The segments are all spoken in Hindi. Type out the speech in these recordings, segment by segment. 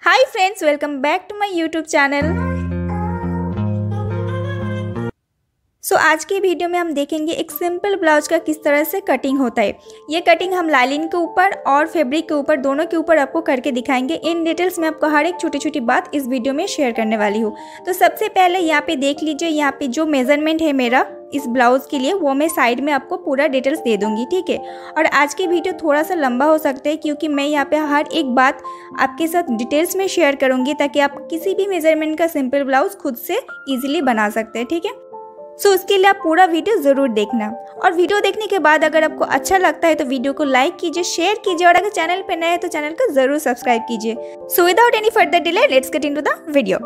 Hi friends, welcome back to my YouTube channel. आज की वीडियो में हम देखेंगे एक सिंपल ब्लाउज का किस तरह से कटिंग होता है। ये कटिंग हम लाइनिंग के ऊपर और फैब्रिक के ऊपर दोनों के ऊपर आपको करके दिखाएंगे। इन डिटेल्स में आपको हर एक छोटी छोटी बात इस वीडियो में शेयर करने वाली हूँ। तो सबसे पहले यहाँ पे देख लीजिए, यहाँ पे जो मेजरमेंट है मेरा इस ब्लाउज के लिए वो मैं साइड में आपको पूरा डिटेल्स दे दूंगी, ठीक है। और आज की वीडियो थोड़ा सा लंबा हो सकता है क्योंकि मैं यहाँ पे हर एक बात आपके साथ डिटेल्स में शेयर करूंगी ताकि आप किसी भी मेजरमेंट का सिंपल ब्लाउज खुद से इजीली बना सकते हैं, ठीक है। उसके लिए आप पूरा वीडियो ज़रूर देखना। और वीडियो देखने के बाद अगर आपको अच्छा लगता है तो वीडियो को लाइक कीजिए, शेयर कीजिए और अगर चैनल पर नए हैं तो चैनल को ज़रूर सब्सक्राइब कीजिए। Without any further delay let's get into the video.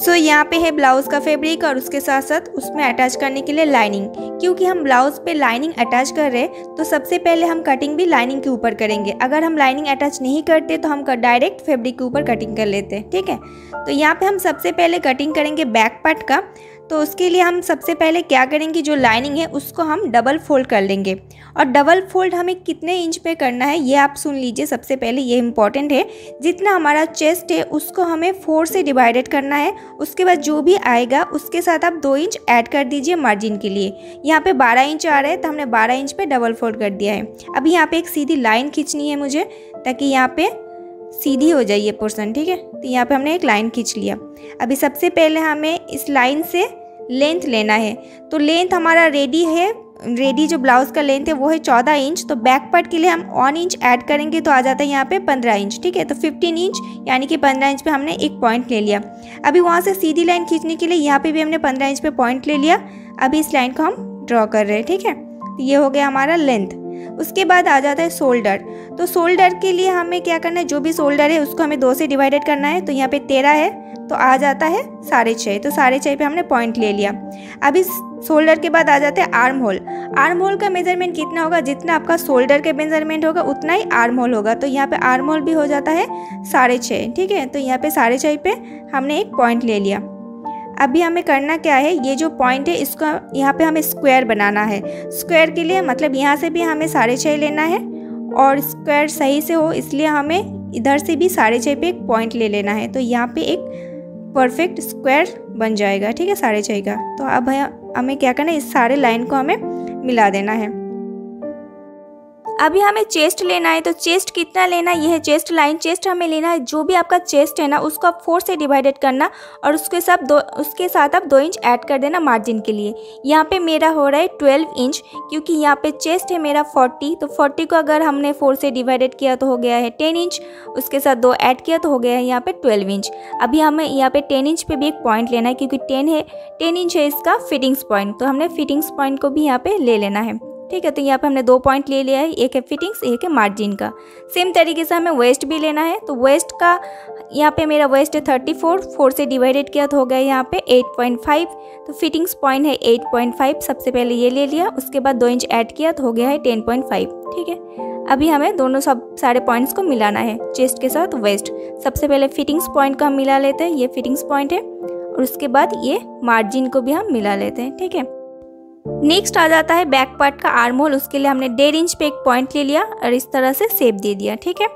यहाँ पे है ब्लाउज का फैब्रिक और उसके साथ साथ उसमें अटैच करने के लिए लाइनिंग। क्योंकि हम ब्लाउज पे लाइनिंग अटैच कर रहे हैं तो सबसे पहले हम कटिंग भी लाइनिंग के ऊपर करेंगे। अगर हम लाइनिंग अटैच नहीं करते तो हम डायरेक्ट फैब्रिक के ऊपर कटिंग कर लेते हैं, ठीक है। तो यहाँ पे हम सबसे पहले कटिंग करेंगे बैक पार्ट का। तो उसके लिए हम सबसे पहले क्या करेंगे, जो लाइनिंग है उसको हम डबल फोल्ड कर लेंगे। और डबल फोल्ड हमें कितने इंच पे करना है ये आप सुन लीजिए। सबसे पहले ये इम्पॉर्टेंट है, जितना हमारा चेस्ट है उसको हमें 4 से डिवाइडेड करना है। उसके बाद जो भी आएगा उसके साथ आप 2 इंच ऐड कर दीजिए मार्जिन के लिए। यहाँ पे 12 इंच आ रहा है तो हमने 12 इंच पे डबल फोल्ड कर दिया है। अभी यहाँ पे एक सीधी लाइन खींचनी है मुझे ताकि यहाँ पे सीधी हो जाए ये पोर्शन, ठीक है। तो यहाँ पे हमने एक लाइन खींच लिया। अभी सबसे पहले हमें इस लाइन से लेंथ लेना है। तो लेंथ हमारा रेडी जो ब्लाउज का लेंथ है वो है 14 इंच। तो बैक पार्ट के लिए हम 1 इंच ऐड करेंगे तो आ जाता है यहाँ पे 15 इंच, ठीक है। तो 15 इंच यानी कि 15 इंच पे हमने एक पॉइंट ले लिया। अभी वहाँ से सीधी लाइन खींचने के लिए यहाँ पे भी हमने 15 इंच पे पॉइंट ले लिया। अभी इस लाइन को हम ड्रॉ कर रहे हैं, ठीक है। तो ये हो गया हमारा लेंथ। उसके बाद आ जाता है शोल्डर। तो शोल्डर के लिए हमें क्या करना है, जो भी शोल्डर है उसको हमें 2 से डिवाइडेड करना है। तो यहाँ पे 13 है तो आ जाता है 6.5। तो 6.5 पे हमने पॉइंट ले लिया। अभी शोल्डर के बाद आ जाते हैं आर्म होल। आर्म होल का मेजरमेंट कितना होगा, जितना आपका शोल्डर के मेजरमेंट होगा उतना ही आर्म होल होगा। तो यहाँ पे आर्म होल भी हो जाता है 6.5, ठीक है। तो यहाँ पे 6.5 पे हमने एक पॉइंट ले लिया। अभी हमें करना क्या है, ये जो पॉइंट है इसको यहाँ पे हमें स्क्वायर बनाना है। स्क्वायर के लिए मतलब यहाँ से भी हमें 6.5 लेना है और स्क्वायर सही से हो इसलिए हमें इधर से भी 6.5 पे एक पॉइंट ले लेना है। तो यहाँ पे एक परफेक्ट स्क्वायर बन जाएगा, ठीक है, 6.5 का। तो अब हमें क्या करना है, इस सारे लाइन को हमें मिला देना है। अभी हमें चेस्ट लेना है। तो चेस्ट कितना लेना है, ये है चेस्ट लाइन। चेस्ट हमें लेना है, जो भी आपका चेस्ट है ना उसको आप 4 से डिवाइडेड करना और उसके साथ आप 2 इंच ऐड कर देना मार्जिन के लिए। यहाँ पे मेरा हो रहा है 12 इंच क्योंकि यहाँ पे चेस्ट है मेरा 40। तो 40 को अगर हमने 4 से डिवाइडेड किया तो हो गया है 10 इंच। उसके साथ 2 ऐड किया तो हो गया है यहाँ पे 12 इंच। अभी हमें यहाँ पे 10 इंच पे भी एक पॉइंट लेना है क्योंकि 10 इंच है इसका फिटिंग्स पॉइंट। तो हमने फिटिंग्स पॉइंट को भी यहाँ पे ले लेना है, ठीक है। तो यहाँ पे हमने 2 पॉइंट ले लिया है, एक है फिटिंग्स एक है मार्जिन का। सेम तरीके से हमें वेस्ट भी लेना है। तो वेस्ट का यहाँ पे मेरा वेस्ट है 34, 4 से डिवाइडेड किया तो हो गया यहाँ पे 8.5। तो फिटिंग्स पॉइंट है 8.5। सबसे पहले ये ले लिया, उसके बाद 2 इंच ऐड किया तो हो गया है 10.5, ठीक है। अभी हमें दोनों सारे पॉइंट्स को मिलाना है, चेस्ट के साथ वेस्ट। सबसे पहले फिटिंग्स पॉइंट को हम मिला लेते हैं, ये फिटिंग्स पॉइंट है। और उसके बाद ये मार्जिन को भी हम मिला लेते हैं, ठीक है। नेक्स्ट आ जाता है बैक पार्ट का आर्म होल। उसके लिए हमने 1.5 इंच पे एक पॉइंट ले लिया और इस तरह से शेप दे दिया, ठीक है।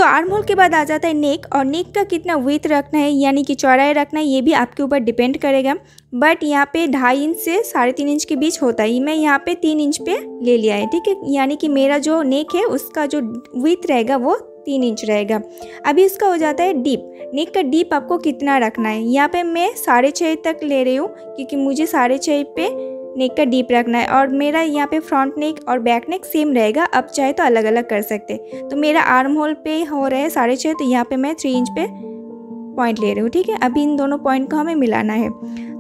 आर्म होल के बाद आ जाता है नेक। और नेक का कितना विड्थ रखना है यानी कि चौड़ाई रखना है ये भी आपके ऊपर डिपेंड करेगा। बट यहाँ पे 2.5 इंच से 3.5 इंच के बीच होता है। मैं यहाँ पे 3 इंच पे ले लिया है, ठीक है। यानी कि मेरा जो नेक है उसका जो विड्थ रहेगा वो 3 इंच रहेगा। अभी इसका हो जाता है डीप। नेक का डीप आपको कितना रखना है, यहाँ पे मैं 6.5 तक ले रही हूँ क्योंकि मुझे 6.5 पे नेक का डीप रखना है। और मेरा यहाँ पे फ्रंट नेक और बैक नेक सेम रहेगा, अब चाहे तो अलग अलग कर सकते। तो मेरा आर्म होल पे हो रहा है 6.5, तो यहाँ पे मैं 3 इंच पे पॉइंट ले रही हूँ, ठीक है। अभी इन दोनों पॉइंट को हमें मिलाना है।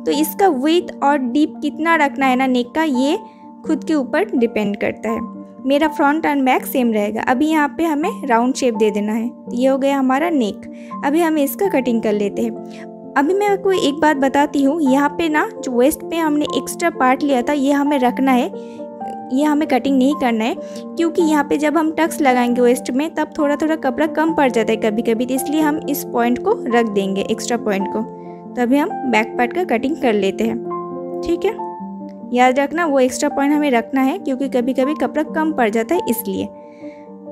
तो इसका विड्थ और डीप कितना रखना है ना नेक का, ये खुद के ऊपर डिपेंड करता है। मेरा फ्रंट एंड बैक सेम रहेगा। अभी यहाँ पे हमें राउंड शेप दे देना है। ये हो गया हमारा नेक। अभी हम इसका कटिंग कर लेते हैं। अभी मैं आपको एक बात बताती हूँ, यहाँ पे ना जो वेस्ट पे हमने एक्स्ट्रा पार्ट लिया था ये हमें रखना है, ये हमें कटिंग नहीं करना है। क्योंकि यहाँ पे जब हम टक्स लगाएंगे वेस्ट में तब थोड़ा थोड़ा कपड़ा कम पड़ जाता है कभी कभी, तो इसलिए हम इस पॉइंट को रख देंगे, एक्स्ट्रा पॉइंट को। तभी हम बैक पार्ट का कटिंग कर लेते हैं, ठीक है। याद रखना वो एक्स्ट्रा पॉइंट हमें रखना है क्योंकि कभी कभी कपड़ा कम पड़ जाता है इसलिए।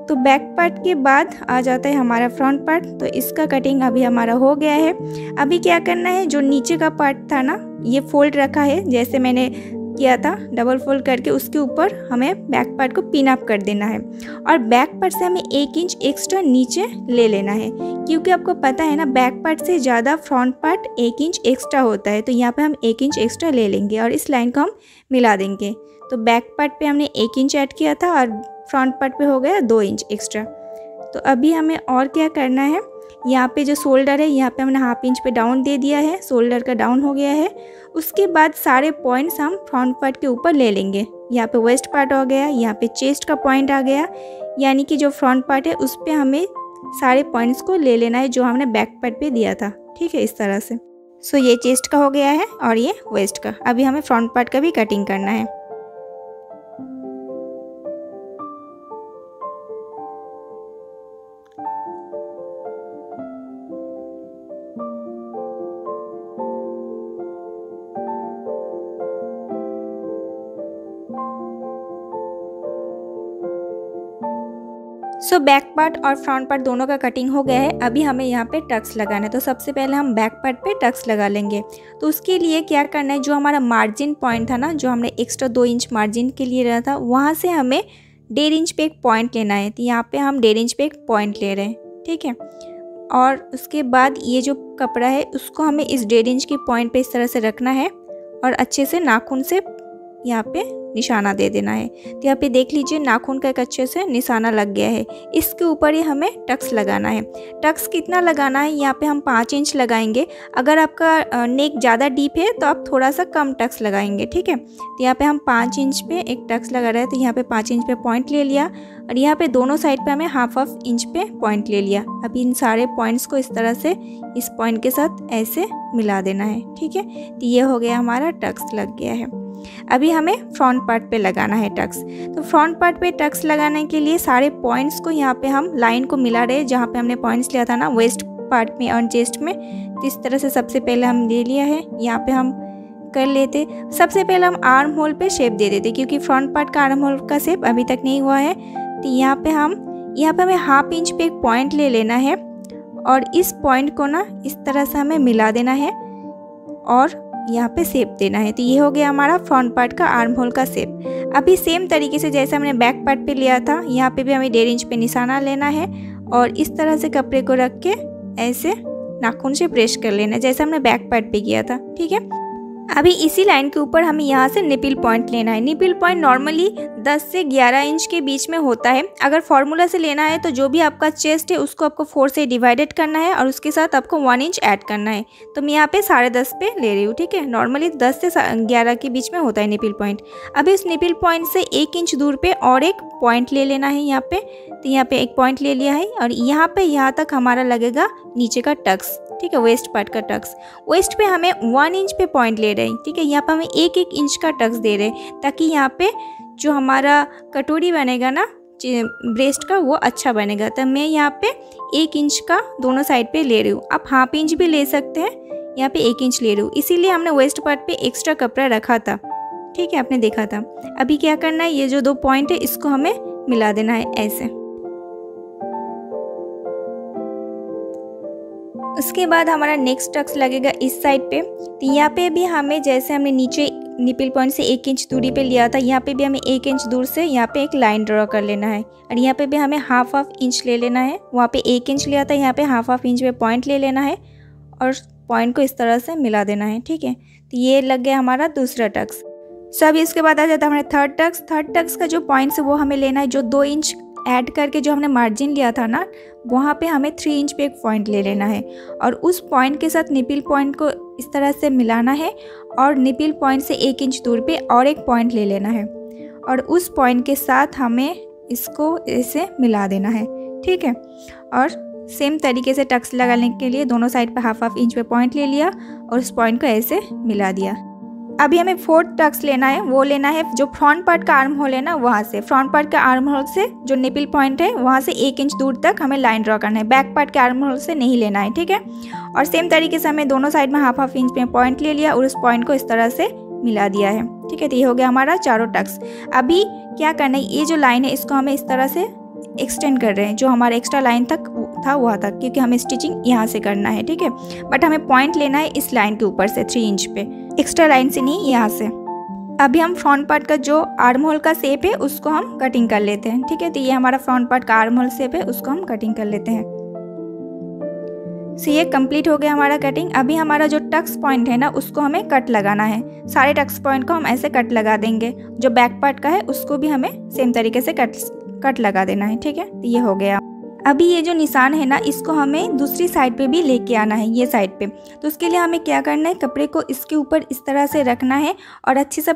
तो बैक पार्ट के बाद आ जाता है हमारा फ्रंट पार्ट। तो इसका कटिंग अभी हमारा हो गया है। अभी क्या करना है, जो नीचे का पार्ट था ना, ये फोल्ड रखा है जैसे मैंने किया था, डबल फोल्ड करके उसके ऊपर हमें बैक पार्ट को पिन अप कर देना है। और बैक पार्ट से हमें 1 इंच एक्स्ट्रा नीचे ले लेना है, क्योंकि आपको पता है ना बैक पार्ट से ज़्यादा फ्रंट पार्ट 1 इंच एक्स्ट्रा होता है। तो यहाँ पे हम 1 इंच एक्स्ट्रा ले लेंगे और इस लाइन को हम मिला देंगे। तो बैक पार्ट पे हमने 1 इंच ऐड किया था और फ्रंट पार्ट पे हो गया 2 इंच एक्स्ट्रा। तो अभी हमें और क्या करना है, यहाँ पे जो शोल्डर है यहाँ पे हमने 1/2 इंच पे डाउन दे दिया है, शोल्डर का डाउन हो गया है। उसके बाद सारे पॉइंट्स हम फ्रंट पार्ट के ऊपर ले लेंगे। यहाँ पे वेस्ट पार्ट हो गया, यहाँ पे चेस्ट का पॉइंट आ गया, यानी कि जो फ्रंट पार्ट है उस पर हमें सारे पॉइंट्स को ले लेना है जो हमने बैक पार्ट पे दिया था। ठीक है, इस तरह से। सो ये चेस्ट का हो गया है और ये वेस्ट का। अभी हमें फ्रंट पार्ट का भी कटिंग करना है। सो बैक पार्ट और फ्रंट पार्ट दोनों का कटिंग हो गया है। अभी हमें यहाँ पे टक्स लगाना है। तो सबसे पहले हम बैक पार्ट पे टक्स लगा लेंगे। तो उसके लिए क्या करना है, जो हमारा मार्जिन पॉइंट था ना, जो हमने एक्स्ट्रा 2 इंच मार्जिन के लिए रहा था, वहाँ से हमें 1.5 इंच पे एक पॉइंट लेना है। तो यहाँ पे हम 1.5 इंच पे एक पॉइंट ले रहे हैं। ठीक है, और उसके बाद ये जो कपड़ा है उसको हमें इस 1.5 इंच के पॉइंट पे इस तरह से रखना है और अच्छे से नाखून से यहाँ पे निशाना दे देना है। तो यहाँ पे देख लीजिए नाखून का एक अच्छे से निशाना लग गया है। इसके ऊपर ही हमें टक्स लगाना है। टक्स कितना लगाना है, यहाँ पे हम 5 इंच लगाएंगे। अगर आपका नेक ज़्यादा डीप है तो आप थोड़ा सा कम टक्स लगाएंगे। ठीक है, तो यहाँ पे हम 5 इंच पे एक टक्स लगा रहे हैं। तो यहाँ पे 5 इंच पे पॉइंट ले लिया और यहाँ पे दोनों साइड पे हमें 1/2 इंच पे पॉइंट ले लिया। अब इन सारे पॉइंट्स को इस तरह से इस पॉइंट के साथ ऐसे मिला देना है। ठीक है, तो ये हो गया हमारा टक्स लग गया है। अभी हमें फ्रंट पार्ट पे लगाना है टक्स। तो फ्रंट पार्ट पे टक्स लगाने के लिए सारे पॉइंट्स को यहाँ पे हम लाइन को मिला रहे हैं, जहाँ पे हमने पॉइंट्स लिया था ना वेस्ट पार्ट में और चेस्ट में। तो इस तरह से सबसे पहले हम ले लिया है, यहाँ पे हम कर लेते। सबसे पहले हम आर्म होल पे शेप दे देते, क्योंकि फ्रंट पार्ट का आर्म होल का शेप अभी तक नहीं हुआ है। तो यहाँ पे हमें 1/2 इंच पे एक पॉइंट ले लेना है और इस पॉइंट को ना इस तरह से हमें मिला देना है और यहाँ पे शेप देना है। तो ये हो गया हमारा फ्रंट पार्ट का आर्म होल का शेप। अभी सेम तरीके से जैसे हमने बैक पार्ट पे लिया था, यहाँ पे भी हमें 1.5 इंच पे निशाना लेना है और इस तरह से कपड़े को रख के ऐसे नाखून से प्रेस कर लेना है, जैसे हमने बैक पार्ट पे किया था। ठीक है, अभी इसी लाइन के ऊपर हमें यहाँ से निपिल पॉइंट लेना है। निपिल पॉइंट नॉर्मली 10 से 11 इंच के बीच में होता है। अगर फॉर्मूला से लेना है तो जो भी आपका चेस्ट है उसको आपको 4 से डिवाइडेड करना है और उसके साथ आपको 1 इंच ऐड करना है। तो मैं यहाँ पे 10.5 पे ले रही हूँ। ठीक है, नॉर्मली 10 से 11 के बीच में होता है निपिल पॉइंट। अभी इस निपिल पॉइंट से 1 इंच दूर पे और एक पॉइंट ले लेना है यहाँ पे। तो यहाँ पे एक पॉइंट ले लिया है और यहाँ पे यहाँ तक हमारा लगेगा नीचे का टक्स। ठीक है, वेस्ट पार्ट का टक्स। वेस्ट पे हमें 1 इंच पे पॉइंट ले रहे हैं। ठीक है, यहाँ पे हमें 1-1 इंच का टक्स दे रहे हैं, ताकि यहाँ पे जो हमारा कटोरी बनेगा ना ब्रेस्ट का, वो अच्छा बनेगा। तो मैं यहाँ पे 1 इंच का दोनों साइड पे ले रही हूँ। आप 1/2 इंच भी ले सकते हैं, यहाँ पे 1 इंच ले रही हूँ, इसीलिए हमने वेस्ट पार्ट पे एक्स्ट्रा कपड़ा रखा था। ठीक है, आपने देखा था। अभी क्या करना है, ये जो 2 पॉइंट है इसको हमें मिला देना है ऐसे। उसके बाद हमारा नेक्स्ट टक्स लगेगा इस साइड पे। तो यहाँ पे भी हमें, जैसे हमने नीचे निपिल पॉइंट से 1 इंच दूरी पे लिया था, यहाँ पे भी हमें 1 इंच दूर से यहाँ पे एक लाइन ड्रॉ कर लेना है और यहाँ पे भी हमें 1/2 इंच ले लेना है। वहाँ पे 1 इंच लिया था, यहाँ पे 1/2 इंच पे पॉइंट ले लेना है और पॉइंट को इस तरह से मिला देना है। ठीक है, तो ये लग गया हमारा दूसरा टक्स। सब इसके बाद आ जाता है हमारा थर्ड टक्स। थर्ड टक्स का जो पॉइंट्स है वो हमें लेना है, जो 2 इंच ऐड करके जो हमने मार्जिन लिया था ना, वहाँ पे हमें 3 इंच पे एक पॉइंट ले लेना है और उस पॉइंट के साथ निपिल पॉइंट को इस तरह से मिलाना है और निपिल पॉइंट से 1 इंच दूर पे और एक पॉइंट ले लेना है और उस पॉइंट के साथ हमें इसको ऐसे मिला देना है। ठीक है, और सेम तरीके से टक्स लगाने के लिए दोनों साइड पे 1/2 इंच पे पॉइंट ले लिया और उस पॉइंट को ऐसे मिला दिया। अभी हमें 4th टक्स लेना है, वो लेना है जो फ्रंट पार्ट का आर्म होल है ना, वहाँ से फ्रंट पार्ट का आर्म होल से जो निपिल पॉइंट है वहाँ से 1 इंच दूर तक हमें लाइन ड्रॉ करना है। बैक पार्ट के आर्म होल से नहीं लेना है। ठीक है, और सेम तरीके से हमें दोनों साइड में 1/2 इंच पे पॉइंट ले लिया और उस पॉइंट को इस तरह से मिला दिया है। ठीक है, तो ये हो गया हमारा चारों टक्स। अभी क्या करना है, ये जो लाइन है इसको हमें इस तरह से एक्सटेंड कर रहे हैं, जो हमारा एक्स्ट्रा लाइन तक था वहाँ तक, क्योंकि हमें स्टिचिंग यहाँ से करना है, ठीक है। बट हमें पॉइंट लेना है इस लाइन के ऊपर से 3 इंच पे, एक्स्ट्रा लाइन से नहीं, यहाँ से। अभी हम फ्रंट पार्ट का जो आर्म होल का शेप है उसको हम कटिंग कर लेते हैं, ठीक है। तो ये हमारा फ्रंट पार्ट का आर्म होल शेप है, उसको हम कटिंग कर लेते हैं। सो ये कंप्लीट हो गया हमारा कटिंग। अभी हमारा जो टक्स पॉइंट है ना, उसको हमें कट लगाना है। सारे टक्स पॉइंट को हम ऐसे कट लगा देंगे। जो बैक पार्ट का है उसको भी हमें सेम तरीके से कट लगा देना है, ठीक है। तो ये हो गया। अभी ये जो निशान है ना, इसको हमें दूसरी साइड पे भी लेके आना है, ये साइड पे। तो उसके लिए हमें क्या करना है, कपड़े को इसके ऊपर इस तरह से रखना है और अच्छे से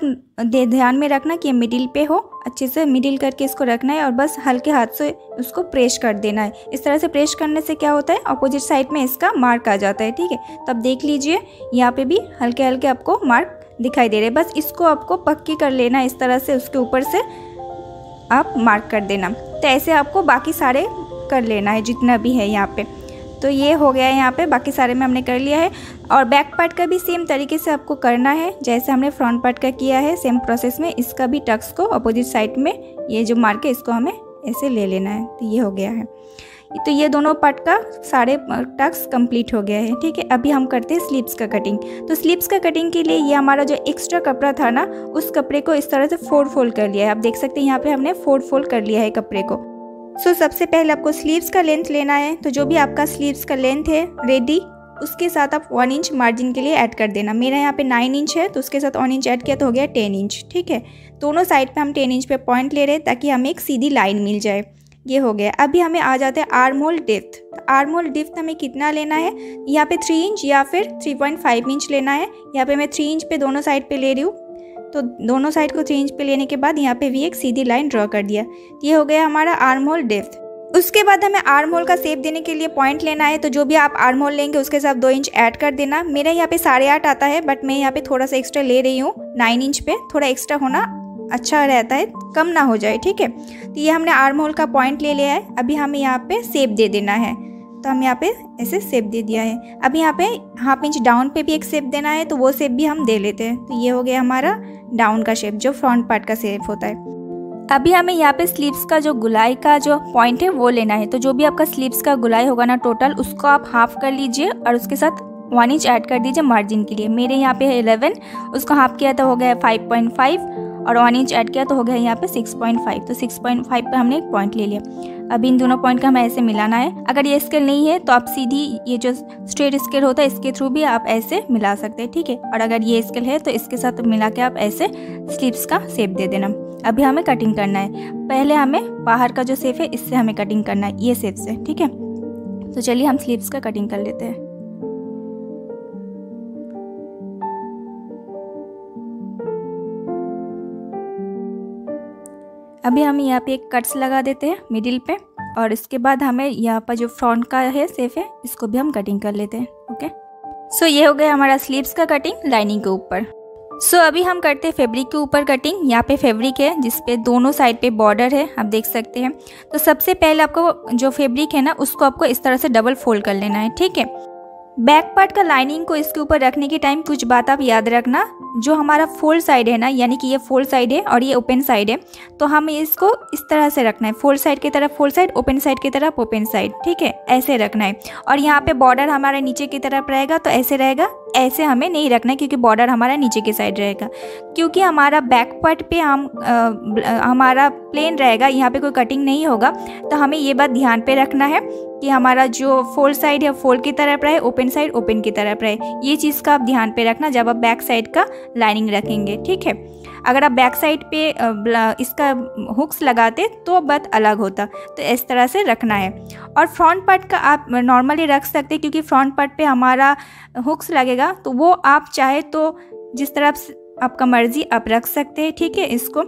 ध्यान में रखना कि ये मिडिल पे हो। अच्छे से मिडिल करके इसको रखना है और बस हल्के हाथ से उसको प्रेस कर देना है। इस तरह से प्रेस करने से क्या होता है, अपोजिट साइड में इसका मार्क आ जाता है, ठीक है। तब देख लीजिए यहाँ पे भी हल्के हल्के आपको मार्क दिखाई दे रहे हैं। बस इसको आपको पक्की कर लेना है, इस तरह से उसके ऊपर से आप मार्क कर देना। तो ऐसे आपको बाकी सारे कर लेना है जितना भी है यहाँ पे। तो ये हो गया है यहाँ पे, बाकी सारे में हमने कर लिया है। और बैक पार्ट का भी सेम तरीके से आपको करना है जैसे हमने फ्रंट पार्ट का किया है, सेम प्रोसेस में इसका भी टक्स को अपोजिट साइड में ये जो मार्क है इसको हमें ऐसे ले लेना है। तो ये हो गया है। तो ये दोनों पार्ट का सारे टक्स कंप्लीट हो गया है, ठीक है। अभी हम करते हैं स्लीव्स का कटिंग। तो स्लीव्स का कटिंग के लिए ये हमारा जो एक्स्ट्रा कपड़ा था ना, उस कपड़े को इस तरह से 4 फोल्ड कर लिया है। आप देख सकते हैं यहाँ पे हमने 4 फोल्ड कर लिया है कपड़े को। सो सबसे पहले आपको स्लीव्स का लेंथ लेना है। तो जो भी आपका स्लीव्स का लेंथ है रेडी, उसके साथ आप 1 इंच मार्जिन के लिए ऐड कर देना। मेरा यहाँ पे 9 इंच है, तो उसके साथ 1 इंच ऐड किया तो हो गया 10 इंच, ठीक है। दोनों साइड पे हम 10 इंच पे पॉइंट ले रहे हैं ताकि हमें एक सीधी लाइन मिल जाए। ये हो गया। अभी हमें आ जाते हैं arm hole depth. Arm hole depth हमें कितना लेना है, यहाँ पे 3 इंच या फिर 3.5 इंच लेना है। यहाँ पे मैं 3 इंच पे दोनों साइड पे ले रही हूँ। तो दोनों साइड को 3 इंच पे लेने के बाद यहाँ पे भी एक सीधी लाइन ड्रॉ कर दिया। ये हो गया हमारा आर्म होल डेप्थ। उसके बाद हमें आर्म होल का शेप देने के लिए पॉइंट लेना है। तो जो भी आप आर्म होल लेंगे उसके साथ 2 इंच ऐड कर देना। मेरा यहाँ पे 8.5 आता है, बट मैं यहाँ पे थोड़ा सा एक्स्ट्रा ले रही हूँ 9 इंच पे। थोड़ा एक्स्ट्रा होना अच्छा रहता है, कम ना हो जाए, ठीक है। तो ये हमने आर्म होल का पॉइंट ले लिया है। अभी हमें यहाँ पे शेप दे देना है। तो हम यहाँ पे ऐसे शेप दे दिया है। अभी यहाँ पे 1/2 इंच डाउन पे भी एक शेप देना है, तो वो शेप भी हम दे लेते हैं। तो ये हो गया हमारा डाउन का शेप, जो फ्रंट पार्ट का शेप होता है। अभी हमें यहाँ पे स्लीव्स का जो गुलाई का जो पॉइंट है वो लेना है। तो जो भी आपका स्लीव्स का गुलाई होगा ना टोटल, उसको आप हाफ कर लीजिए और उसके साथ 1 इंच ऐड कर दीजिए मार्जिन के लिए। मेरे यहाँ पे है 11, उसको हाफ किया तो हो गया 5.5 और 1 इंच ऐड किया तो हो गया यहाँ पे 6.5। तो 6.5 पे हमने एक पॉइंट ले लिया। अभी इन दोनों पॉइंट का हमें ऐसे मिलाना है। अगर ये स्केल नहीं है तो आप सीधी ये जो स्ट्रेट स्केल होता है इसके थ्रू भी आप ऐसे मिला सकते हैं, ठीक है। और अगर ये स्केल है तो इसके साथ मिला के आप ऐसे स्लीव्स का शेप दे देना। अभी हमें कटिंग करना है। पहले हमें बाहर का जो शेप है इससे हमें कटिंग करना है, ये शेप से, ठीक है। तो चलिए हम स्लीव्स का कटिंग कर लेते हैं। अभी हम यहाँ पे एक कट्स लगा देते हैं मिडिल पे, और इसके बाद हमें यहाँ पर जो फ्रंट का है शेप है इसको भी हम कटिंग कर लेते हैं, ओके। सो ये हो गया हमारा स्लीव्स का कटिंग लाइनिंग के ऊपर। सो अभी हम करते हैं फैब्रिक के ऊपर कटिंग। यहाँ पे फैब्रिक है जिसपे दोनों साइड पे बॉर्डर है, आप देख सकते हैं। तो सबसे पहले आपको जो फैब्रिक है ना, उसको आपको इस तरह से डबल फोल्ड कर लेना है, ठीक है। बैक पार्ट का लाइनिंग को इसके ऊपर रखने के टाइम कुछ बात आप याद रखना। जो हमारा फोल्ड साइड है ना, यानी कि ये फोल्ड साइड है और ये ओपन साइड है, तो हमें इसको इस तरह से रखना है। फोल्ड साइड की तरफ फोल्ड साइड, ओपन साइड की तरफ ओपन साइड, ठीक है, ऐसे रखना है। और यहाँ पे बॉर्डर हमारे नीचे की तरफ रहेगा तो ऐसे रहेगा। ऐसे हमें नहीं रखना है क्योंकि बॉर्डर हमारा नीचे की साइड रहेगा। क्योंकि हमारा बैक पार्ट पे हमारा प्लेन रहेगा, यहाँ पे कोई कटिंग नहीं होगा। तो हमें ये बात ध्यान पे रखना है कि हमारा जो फोल्ड साइड है फोल्ड की तरफ रहे, ओपन साइड ओपन की तरफ रहे। ये चीज़ का आप ध्यान पे रखना जब आप बैक साइड का लाइनिंग रखेंगे, ठीक है। अगर आप बैक साइड पे इसका हुक्स लगाते तो बात अलग होता। तो इस तरह से रखना है। और फ्रंट पार्ट का आप नॉर्मली रख सकते हैं क्योंकि फ्रंट पार्ट पे हमारा हुक्स लगेगा, तो वो आप चाहे तो जिस तरफ आपका मर्जी आप रख सकते हैं, ठीक है। इसको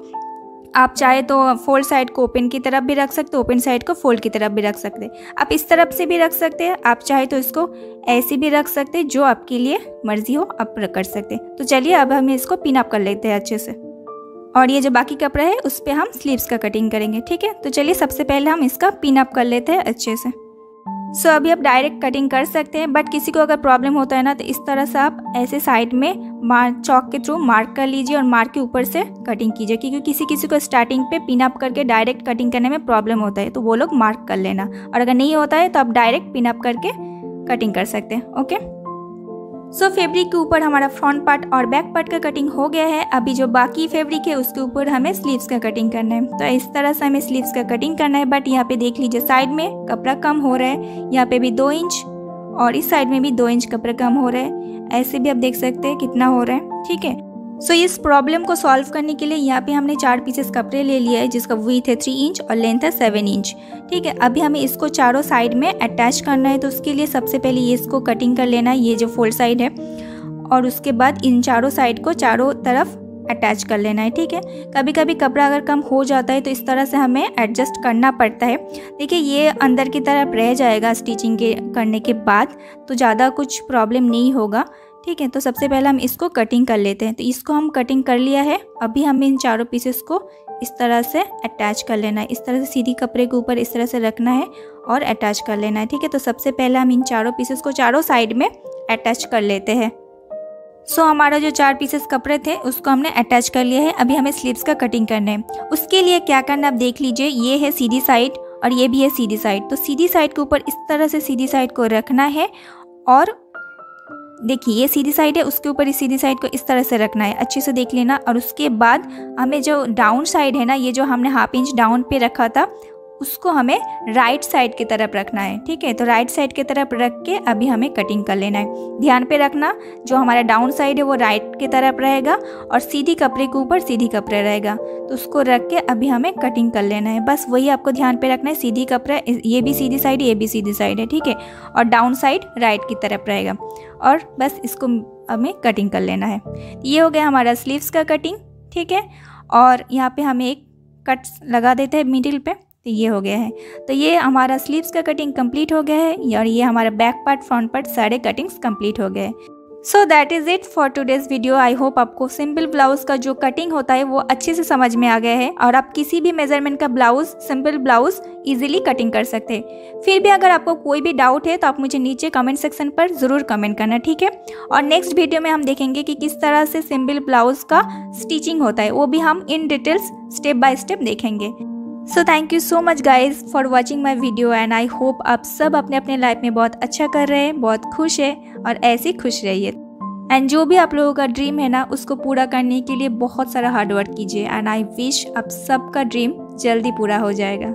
आप चाहे तो फोल्ड साइड को ओपन की तरफ भी रख सकते हैं, ओपन साइड को फोल्ड की तरफ भी रख सकते हैं। आप इस तरफ से भी रख सकते हैं, आप चाहे तो इसको ऐसे भी रख सकते हैं, जो आपके लिए मर्जी हो आप कर सकते हैं। तो चलिए अब हम इसको पिन अप कर लेते हैं अच्छे से। और ये जो बाकी कपड़ा है उस पर हम स्लीव्स का कटिंग करेंगे, ठीक है। तो चलिए सबसे पहले हम इसका पिन अप कर लेते हैं अच्छे से। सो अभी आप डायरेक्ट कटिंग कर सकते हैं, बट किसी को अगर प्रॉब्लम होता है ना तो इस तरह से आप ऐसे साइड में चॉक के थ्रू मार्क कर लीजिए और मार्क के ऊपर से कटिंग कीजिए, क्योंकि किसी को स्टार्टिंग पे पिन अप करके डायरेक्ट कटिंग करने में प्रॉब्लम होता है, तो वो लोग मार्क कर लेना। और अगर नहीं होता है तो आप डायरेक्ट पिन अप करके कटिंग कर सकते हैं। ओके, सो फैब्रिक के ऊपर हमारा फ्रंट पार्ट और बैक पार्ट का कटिंग हो गया है। अभी जो बाकी फैब्रिक है उसके ऊपर हमें स्लीव्स का कटिंग करना है। तो इस तरह से हमें स्लीव्स का कटिंग करना है, बट यहाँ पे देख लीजिए साइड में कपड़ा कम हो रहा है, यहाँ पे भी 2 इंच और इस साइड में भी 2 इंच कपड़ा कम हो रहा है। ऐसे भी आप देख सकते हैं कितना हो रहा है। ठीक है, सो इस प्रॉब्लम को सॉल्व करने के लिए यहाँ पे हमने 4 पीसेस कपड़े ले लिया है, जिसका विड्थ है 3 इंच और लेंथ है 7 इंच। ठीक है, अभी हमें इसको चारों साइड में अटैच करना है। तो उसके लिए सबसे पहले ये इसको कटिंग कर लेना है, ये जो फोल्ड साइड है, और उसके बाद इन चारों साइड को चारों तरफ अटैच कर लेना है। ठीक है, कभी कभी कपड़ा अगर कम हो जाता है तो इस तरह से हमें एडजस्ट करना पड़ता है। देखिए ये अंदर की तरफ रह जाएगा स्टिचिंग के करने के बाद, तो ज़्यादा कुछ प्रॉब्लम नहीं होगा। ठीक है, तो सबसे पहले हम इसको कटिंग कर लेते हैं। तो इसको हम कटिंग कर लिया है। अभी हमें इन चारों पीसेस को इस तरह से अटैच कर लेना है। इस तरह से सीधी कपड़े के ऊपर इस तरह से रखना है और अटैच कर लेना है। ठीक है, तो सबसे पहले हम इन चारों पीसेस को चारों साइड में अटैच कर लेते हैं। सो हमारा जो 4 पीसेस कपड़े थे उसको हमने अटैच कर लिया है। अभी हमें स्लीव्स का कटिंग करना है। उसके लिए क्या करना है आप देख लीजिए, ये है सीधी साइड और ये भी है सीधी साइड। तो सीधी साइड के ऊपर इस तरह से सीधी साइड को रखना है, और देखिए ये सीधी साइड है, उसके ऊपर इस सीधी साइड को इस तरह से रखना है, अच्छे से देख लेना। और उसके बाद हमें जो डाउन साइड है ना, ये जो हमने 1/2 इंच डाउन पे रखा था, उसको हमें राइट साइड की तरफ रखना है। ठीक है, तो राइट साइड की तरफ रख के अभी हमें कटिंग कर लेना है। ध्यान पे रखना, जो हमारा डाउन साइड है वो राइट की तरफ रहेगा और सीधी कपड़े के ऊपर सीधी कपड़ा रहेगा, तो उसको रख के अभी हमें कटिंग कर लेना है। बस वही आपको ध्यान पे रखना है, सीधी कपड़ा, ये भी सीधी साइड, ये भी सीधी साइड है। ठीक है, और डाउन साइड राइट की तरफ रहेगा, और बस इसको हमें कटिंग कर लेना है। ये हो गया हमारा स्लीव्स का कटिंग। ठीक है, और यहाँ पे हमें एक कट लगा देते हैं मिडिल पे, तो ये हो गया है। तो ये हमारा स्लीव्स का कटिंग कंप्लीट हो गया है, और ये हमारा बैक पार्ट फ्रंट पार्ट सारे कटिंग्स कंप्लीट हो गए हैं। So that is it for today's video. I hope आपको सिंपल ब्लाउज़ का जो कटिंग होता है वो अच्छे से समझ में आ गया है, और आप किसी भी मेजरमेंट का blouse, simple blouse easily cutting कर सकते हैं। फिर भी अगर आपको कोई भी डाउट है तो आप मुझे नीचे कमेंट सेक्शन पर ज़रूर कमेंट करना। ठीक है, और नेक्स्ट वीडियो में हम देखेंगे कि किस तरह से सिंपल ब्लाउज़ का स्टिचिंग होता है, वो भी हम इन डिटेल्स स्टेप बाय स्टेप देखेंगे। So thank you so much guys for watching my video, and I hope आप सब अपने अपने लाइफ में बहुत अच्छा कर रहे हैं, बहुत खुश है, और ऐसे खुश रहिए। एंड जो भी आप लोगों का ड्रीम है ना, उसको पूरा करने के लिए बहुत सारा हार्डवर्क कीजिए, एंड आई विश आप सबका ड्रीम जल्दी पूरा हो जाएगा।